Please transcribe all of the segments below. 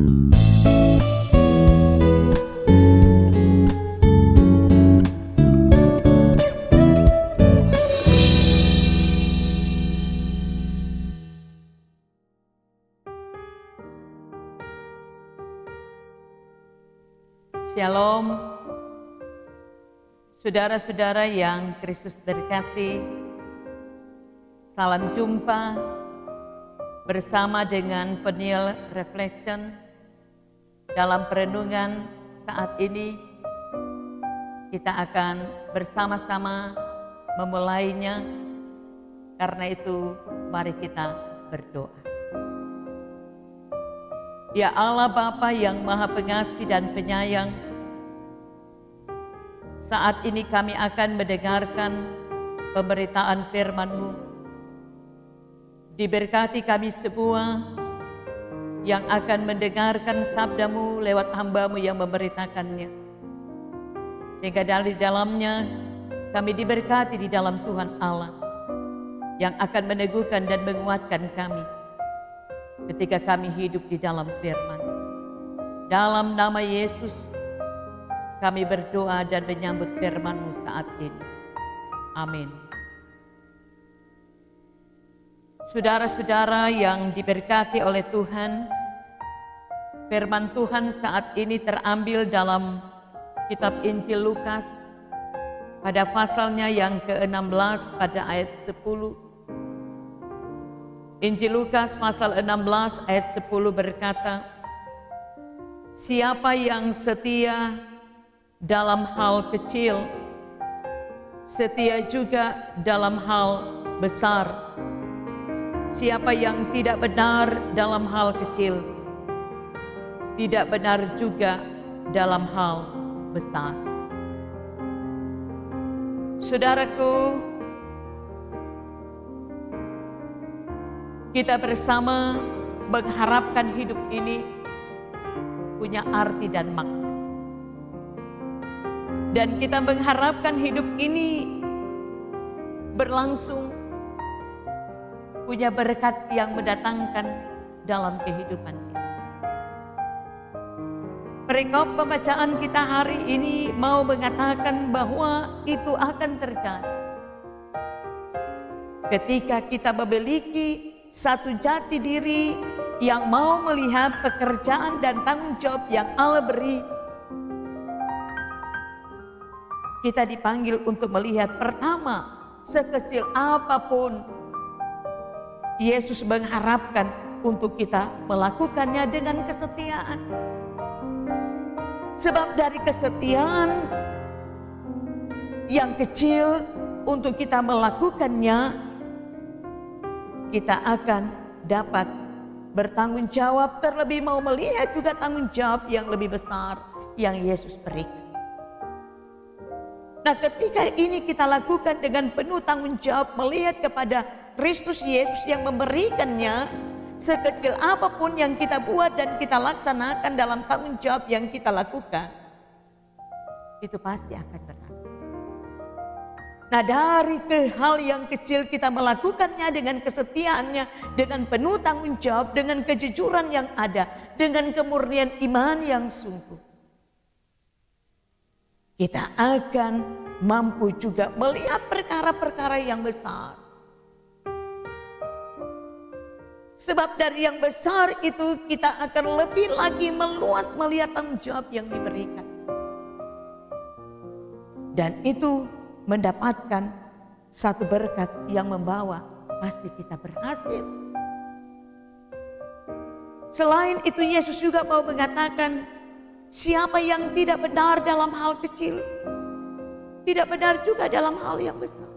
Shalom, saudara-saudara yang Kristus berkati. Salam jumpa bersama dengan Peniel Reflection dalam perenungan saat ini. Kita akan bersama-sama memulainya. Karena itu, mari kita berdoa. Ya Allah Bapa yang Maha Pengasih dan Penyayang, saat ini kami akan mendengarkan pemberitaan firman-Mu. Diberkati kami semua yang akan mendengarkan sabda-Mu lewat hamba-Mu yang memberitakannya. Sehingga dari dalamnya kami diberkati di dalam Tuhan Allah yang akan meneguhkan dan menguatkan kami ketika kami hidup di dalam firman. Dalam nama Yesus kami berdoa dan menyambut firman-Mu saat ini. Amin. Saudara-saudara yang diberkati oleh Tuhan, firman Tuhan saat ini terambil dalam kitab Injil Lukas pada pasalnya yang ke-16 pada ayat 10. Injil Lukas pasal 16 ayat 10 berkata, siapa yang setia dalam hal kecil, setia juga dalam hal besar. Siapa yang tidak benar dalam hal kecil, tidak benar juga dalam hal besar. Saudaraku, kita bersama mengharapkan hidup ini punya arti dan makna. Dan kita mengharapkan hidup ini berlangsung, punya berkat yang mendatangkan dalam kehidupan kita. Perikop pembacaan kita hari ini mau mengatakan bahwa itu akan terjadi ketika kita memiliki satu jati diri yang mau melihat pekerjaan dan tanggung jawab yang Allah beri. Kita dipanggil untuk melihat pertama, sekecil apapun Yesus mengharapkan untuk kita melakukannya dengan kesetiaan. Sebab dari kesetiaan yang kecil untuk kita melakukannya, kita akan dapat bertanggung jawab, terlebih mau melihat juga tanggung jawab yang lebih besar yang Yesus berikan. Nah, ketika ini kita lakukan dengan penuh tanggung jawab, melihat kepada Kristus Yesus yang memberikannya, sekecil apapun yang kita buat dan kita laksanakan dalam tanggung jawab yang kita lakukan, itu pasti akan berhasil. Nah, dari hal yang kecil kita melakukannya dengan kesetiaannya, dengan penuh tanggung jawab, dengan kejujuran yang ada, dengan kemurnian iman yang sungguh, kita akan mampu juga melihat perkara-perkara yang besar. Sebab dari yang besar itu kita akan lebih lagi meluas melihat tanggung jawab yang diberikan. Dan itu mendapatkan satu berkat yang membawa pasti kita berhasil. Selain itu Yesus juga mau mengatakan, siapa yang tidak benar dalam hal kecil, tidak benar juga dalam hal yang besar.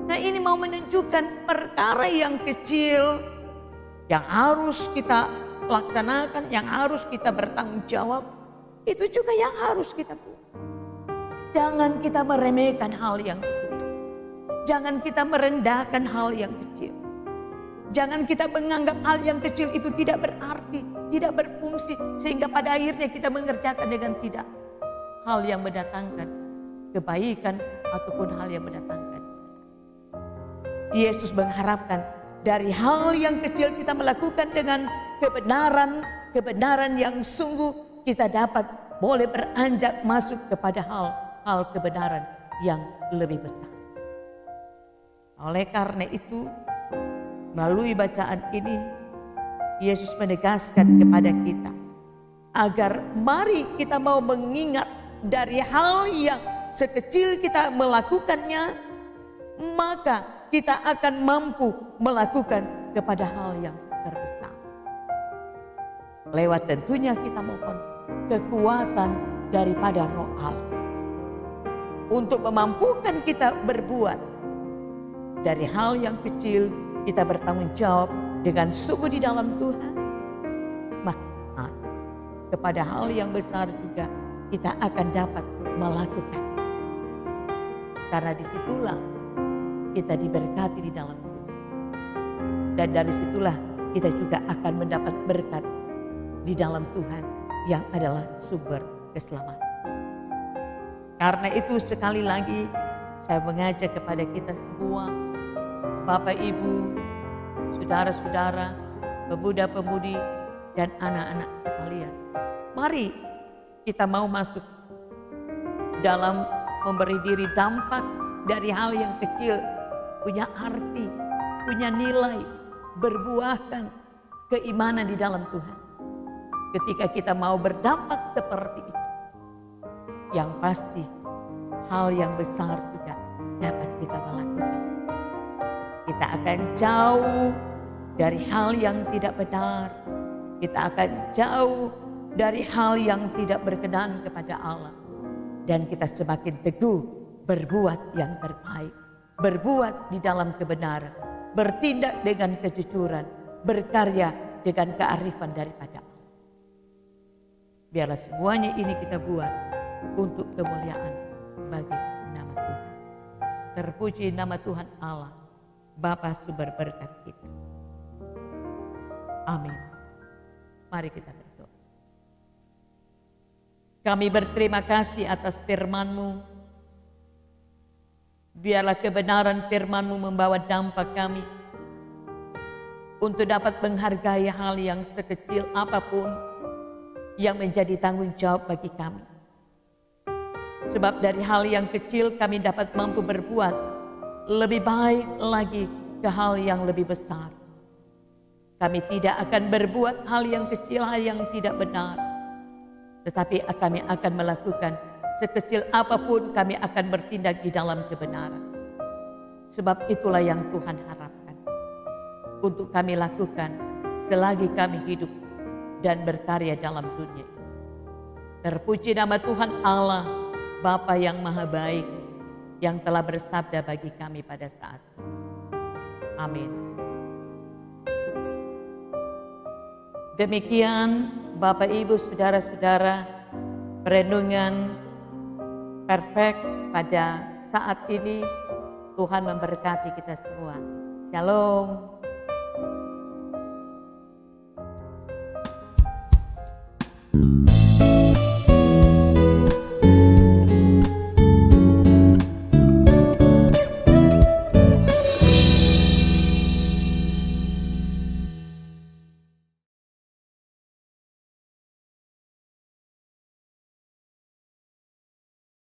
Nah, ini mau menunjukkan perkara yang kecil yang harus kita laksanakan, yang harus kita bertanggung jawab, itu juga yang harus kita buat. Jangan kita meremehkan hal yang kecil. Jangan kita merendahkan hal yang kecil. Jangan kita menganggap hal yang kecil itu tidak berarti, tidak berfungsi, sehingga pada akhirnya kita mengerjakan dengan tidak hal yang mendatangkan kebaikan ataupun hal yang mendatangkan. Yesus mengharapkan dari hal yang kecil kita melakukan dengan kebenaran, kebenaran yang sungguh, kita dapat boleh beranjak masuk kepada hal-hal kebenaran yang lebih besar. Oleh karena itu, melalui bacaan ini, Yesus menegaskan kepada kita agar mari kita mau mengingat dari hal yang sekecil kita melakukannya, maka kita akan mampu melakukan kepada hal yang terbesar. Lewat tentunya kita mohon kekuatan daripada Roh Allah untuk memampukan kita berbuat. Dari hal yang kecil kita bertanggung jawab dengan sungguh di dalam Tuhan, maka kepada hal yang besar juga kita akan dapat melakukan. Karena disitulah kita diberkati di dalam Tuhan. Dan dari situlah kita juga akan mendapat berkat di dalam Tuhan yang adalah sumber keselamatan. Karena itu sekali lagi saya mengajak kepada kita semua, Bapak Ibu, saudara-saudara, pemuda-pemudi, dan anak-anak sekalian. Mari kita mau masuk dalam memberi diri dampak dari hal yang kecil, punya arti, punya nilai, berbuahkan keimanan di dalam Tuhan. Ketika kita mau berdampak seperti itu, yang pasti hal yang besar juga dapat kita melakukan. Kita akan jauh dari hal yang tidak benar. Kita akan jauh dari hal yang tidak berkenan kepada Allah. Dan kita semakin teguh berbuat yang terbaik. Berbuat di dalam kebenaran. Bertindak dengan kejujuran. Berkarya dengan kearifan daripada Allah. Biarlah semuanya ini kita buat untuk kemuliaan bagi nama Tuhan. Terpuji nama Tuhan Allah, Bapa sumber berkat kita. Amin. Mari kita berdoa. Kami berterima kasih atas firman-Mu. Biarlah kebenaran firman-Mu membawa dampak kami untuk dapat menghargai hal yang sekecil apapun yang menjadi tanggung jawab bagi kami. Sebab dari hal yang kecil kami dapat mampu berbuat lebih baik lagi ke hal yang lebih besar. Kami tidak akan berbuat hal yang kecil, hal yang tidak benar. Tetapi kami akan melakukan sekecil apapun, kami akan bertindak di dalam kebenaran. Sebab itulah yang Tuhan harapkan untuk kami lakukan selagi kami hidup dan berkarya dalam dunia. Terpuji nama Tuhan Allah, Bapa yang maha baik, yang telah bersabda bagi kami pada saat ini. Amin. Demikian Bapak Ibu Saudara-saudara, perenungan perfect pada saat ini. Tuhan memberkati kita semua. Shalom.